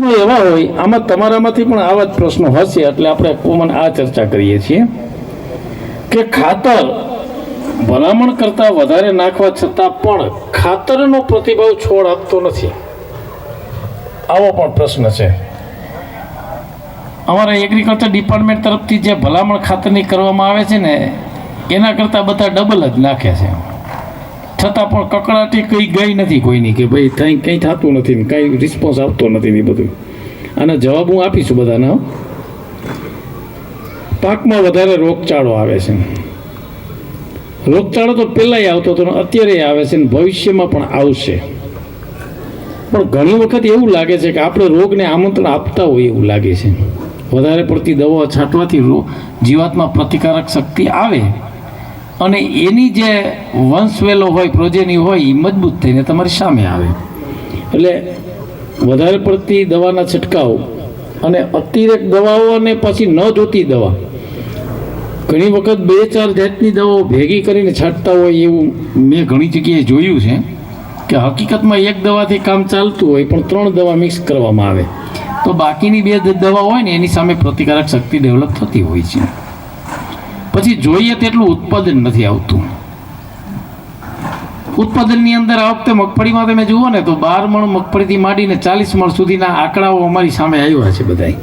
પ્રશ્નો એવા હોય, આમાં તમારામાંથી પણ આવા જ પ્રશ્નો હશે, એટલે આપણે કોમન આ ચર્ચા કરીએ છીએ કે ખાતર ભલામણ કરતાં વધારે નાખવા છતાં પણ ખાતરનો પ્રતિભાવ છોડ આપતો નથી, આવો પણ પ્રશ્ન છે. અમારા એગ્રીકલ્ચર ડિપાર્ટમેન્ટ તરફથી જે ભલામણ ખાતરની કરવામાં આવે છે ને, એના કરતાં બધા ડબલ જ નાખે છે, છતાં પણ કકડાટી કંઈ ગઈ નથી કોઈની કે ભાઈ કંઈ થતું નથી ને કાંઈ રિસ્પોન્સ આવતો નથી ને બધું. આના જવાબ હું આપીશું બધાના. પાકમાં વધારે રોગચાળો આવે છે. રોગચાળો તો પહેલાંય આવતો હતો ને અત્યારે આવે છે ને ભવિષ્યમાં પણ આવશે. પણ ઘણી વખત એવું લાગે છે કે આપણે રોગને આમંત્રણ આપતા હોય એવું લાગે છે. વધારે પડતી દવા છાંટવાથી જીવાતમાં પ્રતિકારક શક્તિ આવે અને એની જે વંશવેલો હોય, પ્રોજેની હોય, એ મજબૂત થઈને તમારી સામે આવે. એટલે વધારે પડતી દવાના છંટકાવ અને અતિરેક દવાઓ અને પછી ન જોતી દવા, ઘણી વખત 2-4 જાતની દવાઓ ભેગી કરીને છાંટતા હોય એવું મેં ઘણી જગ્યાએ જોયું છે કે હકીકતમાં એક દવાથી કામ ચાલતું હોય પણ 3 દવા મિક્સ કરવામાં આવે તો બાકીની 2 દવા હોય ને એની સામે પ્રતિકારક શક્તિ ડેવલપ થતી હોય છે. પછી જોઈએ તેટલું ઉત્પાદન નથી આવતું. ઉત્પાદનની અંદર આ વખતે મગફળીમાં તમે જુઓ ને તો 12 મણ મગફળીથી માંડીને 40 મણ સુધીના આંકડાઓ અમારી સામે આવ્યા છે બધાય.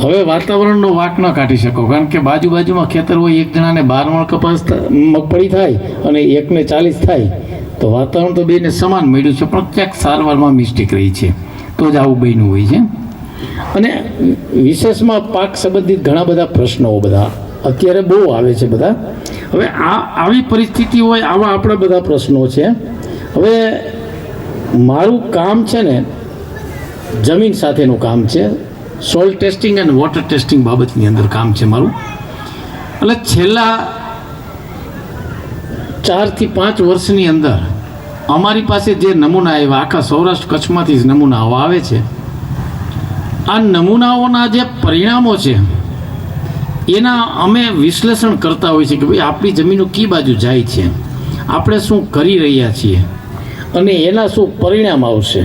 હવે વાતાવરણનો વાંક ન કાઢી શકો, કારણ કે બાજુમાં ખેતર હોય, એક જણાને 12 મણ કપાસ મગફળી થાય અને એકને 40 થાય તો વાતાવરણ તો બેને સમાન મળ્યું છે, પણ ક્યાંક સારવારમાં મિસ્ટેક રહી છે તો જ આવું બન્યું હોય છે. અને વિશેષમાં પાક સંબંધિત ઘણા બધા પ્રશ્નો બધા અત્યારે બહુ આવે છે બધા. હવે આવી પરિસ્થિતિ હોય, આવા આપણા બધા પ્રશ્નો છે. હવે મારું કામ છે ને જમીન સાથેનું કામ છે, સોઇલ ટેસ્ટિંગ અને વોટર ટેસ્ટિંગ બાબતની અંદર કામ છે મારું. એટલે છેલ્લા 4 થી 5 વર્ષની અંદર અમારી પાસે જે નમૂના આવ્યા, આખા સૌરાષ્ટ્ર કચ્છમાંથી જ નમૂનાઓ આવે છે. આ નમૂનાઓના જે પરિણામો છે એના અમે વિશ્લેષણ કરતા હોઈએ છીએ કે ભાઈ આપણી જમીનો કઈ બાજુ જાય છે, આપણે શું કરી રહ્યા છીએ અને એના શું પરિણામ આવશે.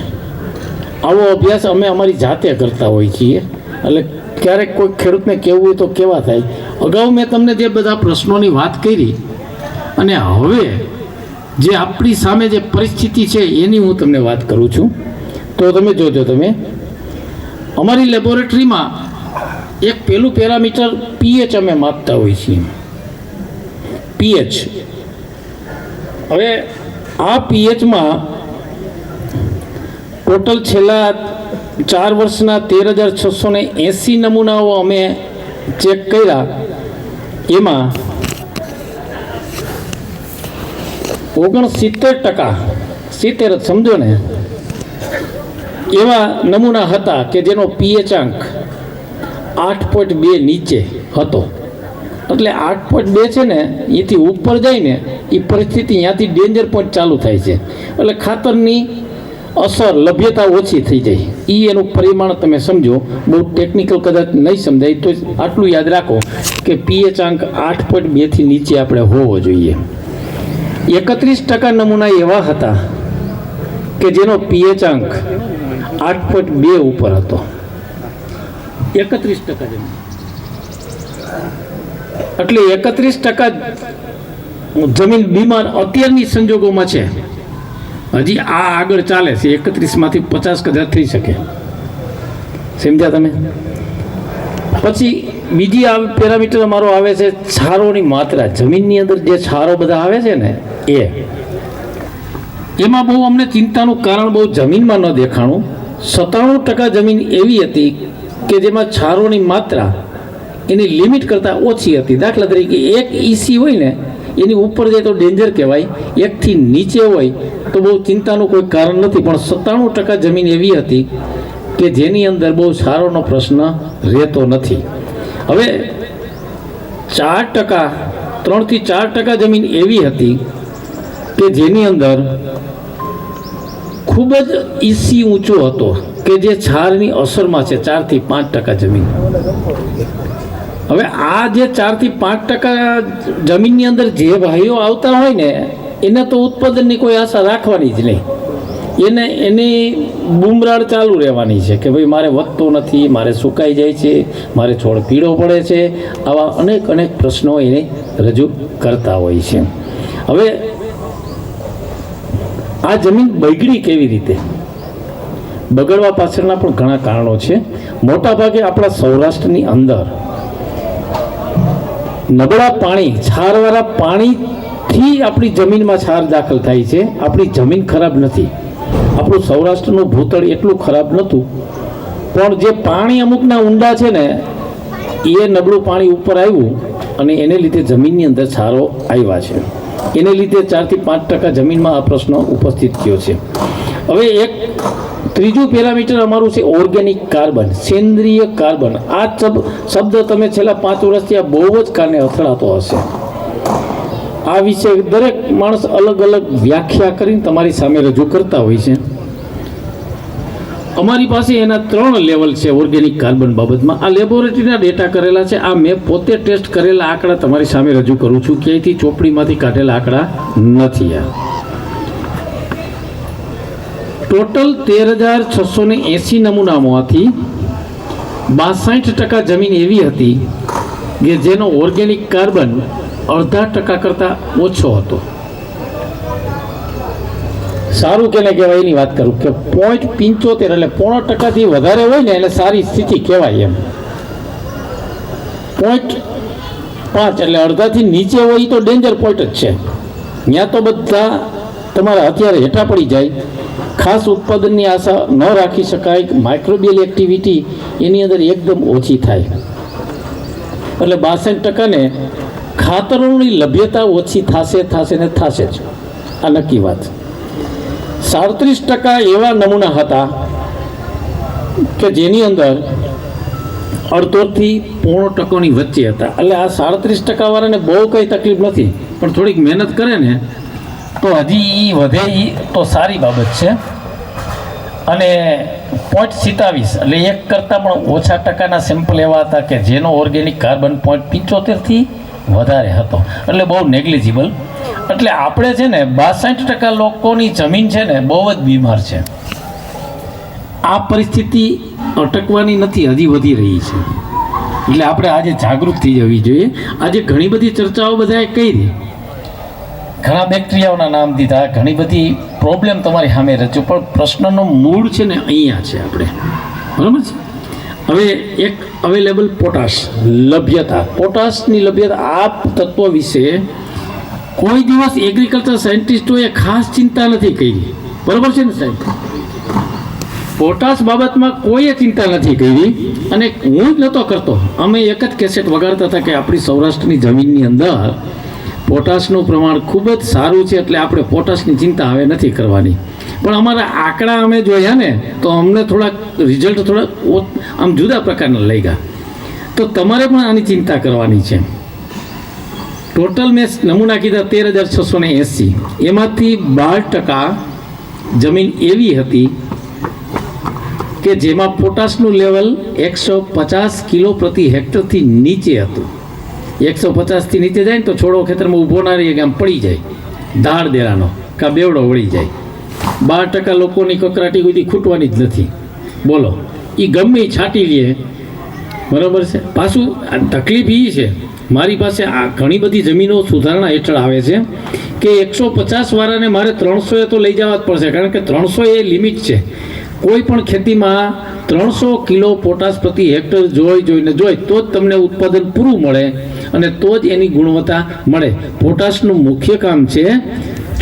આવો અભ્યાસ અમે અમારી જાતે કરતા હોઈએ છીએ. એટલે ક્યારેક કોઈ ખેડૂતને કહેવું હોય તો કેવા થાય. અગાઉ મેં તમને જે બધા પ્રશ્નોની વાત કરી અને હવે જે આપણી સામે જે પરિસ્થિતિ છે એની હું તમને વાત કરું છું. તો તમે જોજો, તમે અમારી લેબોરેટરીમાં એક પહેલું પેરામીટર પીએચ અમે માપતા હોઈએ છીએ. પીએચ, હવે આ પીએચમાં ટોટલ છેલ્લા 4 વર્ષના 13,680 નમૂનાઓ અમે ચેક કર્યા. એમાં 69%, 70 સમજો ને, એવા નમૂના હતા કે જેનો પીએચ આંક 8.2 નીચે હતો. એટલે 8.2 છે ને એથી ઉપર જાય ને એ પરિસ્થિતિ ત્યાંથી ડેન્જર પોઈન્ટ ચાલુ થાય છે. એટલે ખાતરની અસર, લભ્યતા ઓછી થઈ જાય. એ એનું પરિમાણ તમે સમજો. બહુ ટેકનિકલ કદાચ નહીં સમજાય તો આટલું યાદ રાખો કે પીએચ આંક 8.2 થી નીચે આપણે હોવો જોઈએ. 31% નમૂના એવા હતા કે જેનો પીએચ આંક 8.2 ઉપર હતો. 31% જમીન. એટલે 31% જમીન બીમાર અત્યારની સંજોગોમાં છે. હજી આ આગળ ચાલે છે. 31માંથી 50 કદાચ થઈ શકે. સમજ્યા તમે? પછી બીજી આ પેરામીટર અમારો આવે છે છારોની માત્રા. જમીનની અંદર જે છારો બધા આવે છે ને એમાં બહુ અમને ચિંતાનું કારણ બહુ જમીનમાં ન દેખાણું. 97% જમીન એવી હતી કે જેમાં છારોની માત્રા એની લિમિટ કરતાં ઓછી હતી. દાખલા તરીકે 1 EC હોય ને એની ઉપર જાય તો ડેન્જર કહેવાય, 1 થી નીચે હોય તો બહુ ચિંતાનું કોઈ કારણ નથી. પણ 97% જમીન એવી હતી કે જેની અંદર બહુ છારોનો પ્રશ્ન રહેતો નથી. હવે 4%, 3 થી 4% જમીન એવી હતી કે જેની અંદર ખૂબ જ EC ઊંચો હતો કે જે છારની અસરમાં છે. 4 થી 5% જમીન. હવે આ જે 4 થી 5% જમીનની અંદર જે ભાઈઓ આવતા હોય ને એને તો ઉત્પાદનની કોઈ આશા રાખવાની જ નહીં. એની બૂમરાડ ચાલુ રહેવાની છે કે ભાઈ મારે વધતો નથી, મારે સુકાઈ જાય છે, મારે છોડ પીળો પડે છે. આવા અનેક પ્રશ્નો એને રજૂ કરતા હોય છે. હવે આ જમીન બગડી કેવી રીતે? બગડવા પાછળના પણ ઘણા કારણો છે. મોટાભાગે આપણા સૌરાષ્ટ્રની અંદર નબળા પાણી, છારવાળા પાણીથી આપણી જમીનમાં છાર દાખલ થાય છે. આપણી જમીન ખરાબ નથી. આપણું સૌરાષ્ટ્રનું ભૂતળ એટલું ખરાબ નહોતું, પણ જે પાણી અમુકના ઊંડા છે ને એ નબળું પાણી ઉપર આવ્યું અને એને લીધે જમીનની અંદર છારો આવ્યા છે. એને લીધે 4 થી 5% જમીનમાં આ પ્રશ્ન ઉપસ્થિત થયો છે. હવે એક ત્રીજું પેરામીટર અમારું છે ઓર્ગેનિક કાર્બન, સેન્દ્રિય કાર્બન. આ શબ્દ તમે છેલ્લા 5 વર્ષથી આ બહુ જ કારણે અથડાતો હશે. આ વિશે દરેક માણસ અલગ અલગ વ્યાખ્યા કરીને તમારી સામે રજૂ કરતા હોય છે. અમારી પાસે એના 3 લેવલ છે ઓર્ગેનિક કાર્બન બાબતમાં. આ લેબોરેટરીના ડેટા કરેલા છે. આ મેં પોતે ટેસ્ટ કરેલા આંકડા તમારી સામે રજૂ કરું છું. ક્યાંયથી ચોપડીમાંથી કાઢેલા આંકડા નથી. આ ટોટલ 13,680 નમૂનામાંથી 62% જમીન એવી હતી કે જેનો ઓર્ગેનિક કાર્બન 0.5% કરતાં ઓછો હતો. સારું કેને કહેવાય એની વાત કરું કે 0.75 એટલે 0.5%થી વધારે હોય ને એને સારી સ્થિતિ કહેવાય. એમ 0.5 એટલે અડધાથી નીચે હોય તો ડેન્જર પોઈન્ટ જ છે. ત્યાં તો બધા તમારા હથિયાર હેઠા પડી જાય. ખાસ ઉત્પાદનની આશા ન રાખી શકાય. માઇક્રોબિયલ એક્ટિવિટી એની અંદર એકદમ ઓછી થાય. એટલે 62% ને ખાતરોની લભ્યતા ઓછી થશે ને થશે જ. આ નક્કી વાત. 37% એવા નમૂના હતા કે જેની અંદર 1/2 થી 0.5% વચ્ચે હતા. એટલે આ 37% વાળાને બહુ કંઈ તકલીફ નથી, પણ થોડીક મહેનત કરે ને તો હજી વધે તો સારી બાબત છે. અને 0.27 એટલે 1 કરતાં પણ ઓછા ટકાના સેમ્પલ એવા હતા કે જેનો ઓર્ગેનિક કાર્બન 0.75થી વધારે હતો. એટલે બહુ નેગ્લિજિબલ. એટલે આપણે છે ને 62% લોકોની જમીન છે ને બહુ જ બીમાર છે. આ પરિસ્થિતિ અટકવાની નથી, હજી વધી રહી છે. એટલે આપણે આજે જાગૃત થઈ જવી જોઈએ. આજે ઘણી બધી ચર્ચાઓ બધાએ કરી, ઘણા બેક્ટેરિયાઓના નામ દીધા, ઘણી બધી પ્રોબ્લેમ તમારી સામે રજૂ, પણ પ્રશ્નનો મૂળ છે ને અહીંયા છે આપણે. બરાબર છે. હવે એક અવેલેબલ પોટાશ લભ્યતા, પોટાશની લભ્યતા, આ તત્વ વિશે કોઈ દિવસ એગ્રીકલ્ચર સાયન્ટિસ્ટોએ ખાસ ચિંતા નથી કરી. બરાબર છે ને સાહેબ? પોટાશ બાબતમાં કોઈએ ચિંતા નથી કરી અને હું જ નહોતો કરતો. અમે એક જ કેસેટ વગાડતા હતા કે આપણી સૌરાષ્ટ્રની જમીનની અંદર પોટાશનું પ્રમાણ ખૂબ જ સારું છે, એટલે આપણે પોટાશની ચિંતા હવે નથી કરવાની. પણ અમારા આંકડા અમે જોયા ને તો અમને થોડાક રિઝલ્ટ થોડાક આમ જુદા પ્રકારના લઈ ગયા. તો તમારે પણ આની ચિંતા કરવાની છે. ટોટલ મેં નમૂના કીધા 13,680. એમાંથી 12% જમીન એવી હતી કે જેમાં પોટાશનું લેવલ 150 કિલો પ્રતિ હેક્ટરથી નીચે હતું. 150થી નીચે જાય ને તો છોડો ખેતરમાં ઊભો ના રહીએ કે આમ પડી જાય, ધાડ દેરાનો કાં બેવડો વળી જાય. 12% લોકોની કકરાટી કોઈ ખૂટવાની જ નથી. બોલો, એ ગમે એ છાંટી લે. બરાબર છે. પાછું તકલીફ એ છે, મારી પાસે આ ઘણી બધી જમીનો સુધારણા હેઠળ આવે છે કે 150 વાળાને મારે 300 તો લઈ જવા જ પડશે, કારણ કે 300 એ લિમિટ છે. કોઈ પણ ખેતીમાં 300 કિલો પોટાશ પ્રતિ હેક્ટર જોઈને તો જ તમને ઉત્પાદન પૂરું મળે અને તો જ એની ગુણવત્તા મળે. પોટાશનું મુખ્ય કામ છે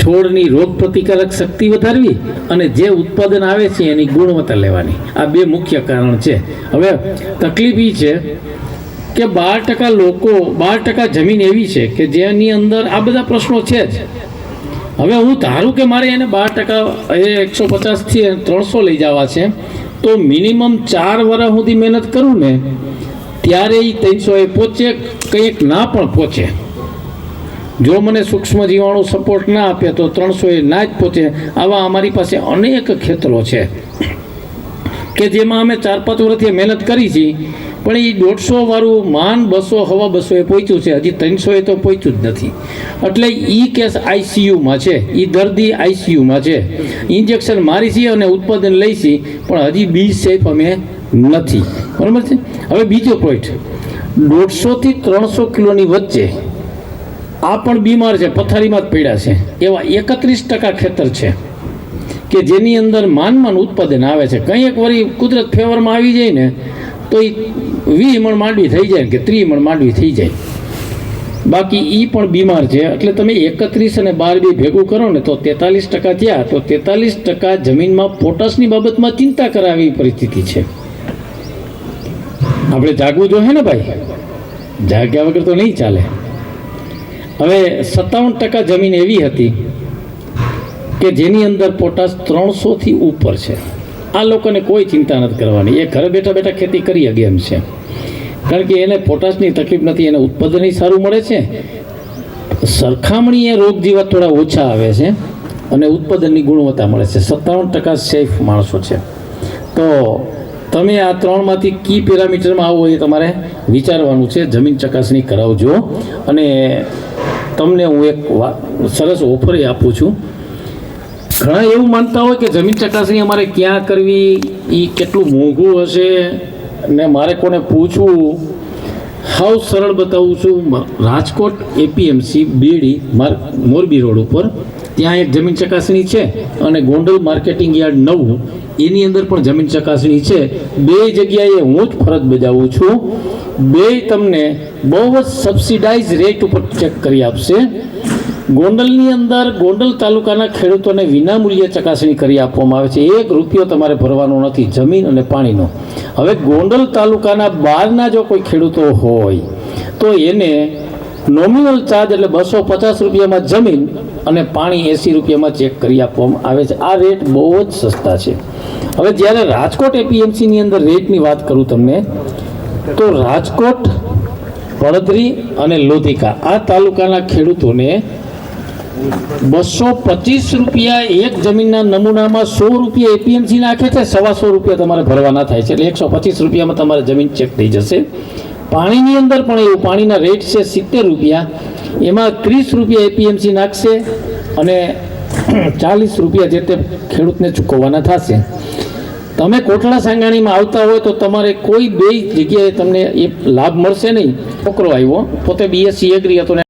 છોડની રોગ પ્રતિકારક શક્તિ વધારવી અને જે ઉત્પાદન આવે છે એની ગુણવત્તા લેવાની. આ 2 મુખ્ય કારણ છે. હવે તકલીફ એ છે કે 12% લોકો, 12% જમીન એવી છે કે જેની અંદર આ બધા પ્રશ્નો છે જ. હવે હું ધારું કે મારે એને 12% 150થી 300 લઈ જવા છે, તો મિનિમમ 4 વર્ષ સુધી મહેનત કરું ને ત્યારે એ 300 એ પહોંચે, કંઈક ના પણ પહોંચે. જો મને સૂક્ષ્મ જીવાણુ સપોર્ટ ના આપે તો 300 એ ના જ પહોંચે. આવા અમારી પાસે અનેક ખેતરો છે કે જેમાં અમે 4-5 વર્ષથી મહેનત કરી છે, પણ એ 150 વાળું માન 200 હવા 200 એ પહોંચ્યું છે, હજી 300 એ તો પહોંચ્યું જ નથી. એટલે એ કેસ આઈસીયુમાં છે, એ દર્દી આઈસીયુમાં છે, ઇન્જેક્શન મારી છીએ અને ઉત્પાદન લઈ છીએ, પણ હજી બી સેફ અમે નથી. બરાબર છે. હવે બીજો પોઈન્ટ, 150 થી 300 કિલોની વચ્ચે આ પણ બીમાર છે, પથારીમાં જ પડ્યા છે, એવા 31% ખેતર છે કે જેની અંદર માન ઉત્પાદન આવે છે. કંઈ એક વળી કુદરત ફેવરમાં આવી જાય ને તો એ 20 મણ માંડવી થઈ જાય કે 30 મણ માંડવી થઈ જાય, બાકી એ પણ બીમાર છે. એટલે તમે 31 અને 12 ભેગું કરો ને તો 43% થયા. તો 43% જમીનમાં પોટાશની બાબતમાં ચિંતા કરાવી પરિસ્થિતિ છે. આપણે જાગવું જોઈએ ને ભાઈ, જાગ્યા વગર તો નહીં ચાલે. હવે 57% જમીન એવી હતી કે જેની અંદર પોટાશ 300 થી ઉપર છે. આ લોકોને કોઈ ચિંતા નથી કરવાની, એ ઘરે બેઠા બેઠા ખેતી કરી શકે એમ છે, કારણ કે એને પોટાશની તકલીફ નથી, એને ઉત્પાદન સારું મળે છે, સરખામણીએ રોગ જીવાત થોડા ઓછા આવે છે અને ઉત્પાદનની ગુણવત્તા મળે છે. 57% સેફ માણસો છે. તો તમે આ ત્રણમાંથી કી પેરામીટરમાં આવો એ તમારે વિચારવાનું છે, જમીન ચકાસણી કરાવજો. અને તમને હું એક સરસ ઓફર આપું છું. ઘણા એવું માનતા હોય કે જમીન ચકાસણી અમારે ક્યાં કરવી, એ કેટલું મોંઘું હશે ને મારે કોને પૂછવું. હાવ સરળ બતાવું છું. રાજકોટ એપીએમસી બેડી મોરબી રોડ ઉપર ત્યાં એક જમીન ચકાસણી છે, અને ગોંડલ માર્કેટિંગ યાર્ડ નવું એની અંદર પણ જમીન ચકાસણી છે. બે જગ્યાએ હું જ ફરજ બજાવું છું. બે તમને બહુ જ સબસિડાઇઝ રેટ ઉપર ચેક કરી આપશે. ગોંડલની અંદર ગોંડલ તાલુકાના ખેડૂતોને વિનામૂલ્યે ચકાસણી કરી આપવામાં આવે છે. 1 રૂપિયો તમારે ભરવાનો નથી, જમીન અને પાણીનો. હવે ગોંડલ તાલુકાના બહારના જો કોઈ ખેડૂતો હોય તો એને નોમિનલ ચાર્જ એટલે 250 રૂપિયામાં જમીન અને પાણી 80 રૂપિયામાં ચેક કરી આપવામાં આવે છે. આ રેટ બહુ જ સસ્તા છે. હવે જ્યારે રાજકોટ એપીએમસીની અંદર રેટની વાત કરું તમને, તો રાજકોટ, પડદરી અને લોધિકા આ તાલુકાના ખેડૂતોને 225 રૂપિયા એક જમીનના નમૂનામાં 100 રૂપિયા એપીએમસી નાખે છે, 125 રૂપિયા તમારે ભરવાના થાય છે. એટલે 125 રૂપિયામાં તમારે જમીન ચેક થઈ જશે. પાણીની અંદર પણ એવું, પાણીના રેટ છે 70 રૂપિયા, એમાં 30 રૂપિયા એપીએમસી નાખશે અને 40 રૂપિયા જે તે ખેડૂતને ચૂકવવાના થશે. તમે કોટડા સાંગાણીમાં આવતા હોય તો તમારે કોઈ બે જગ્યાએ તમને એ લાભ મળશે નહીં. છોકરો આવ્યો, પોતે બીએસસી એગ્રી હતો ને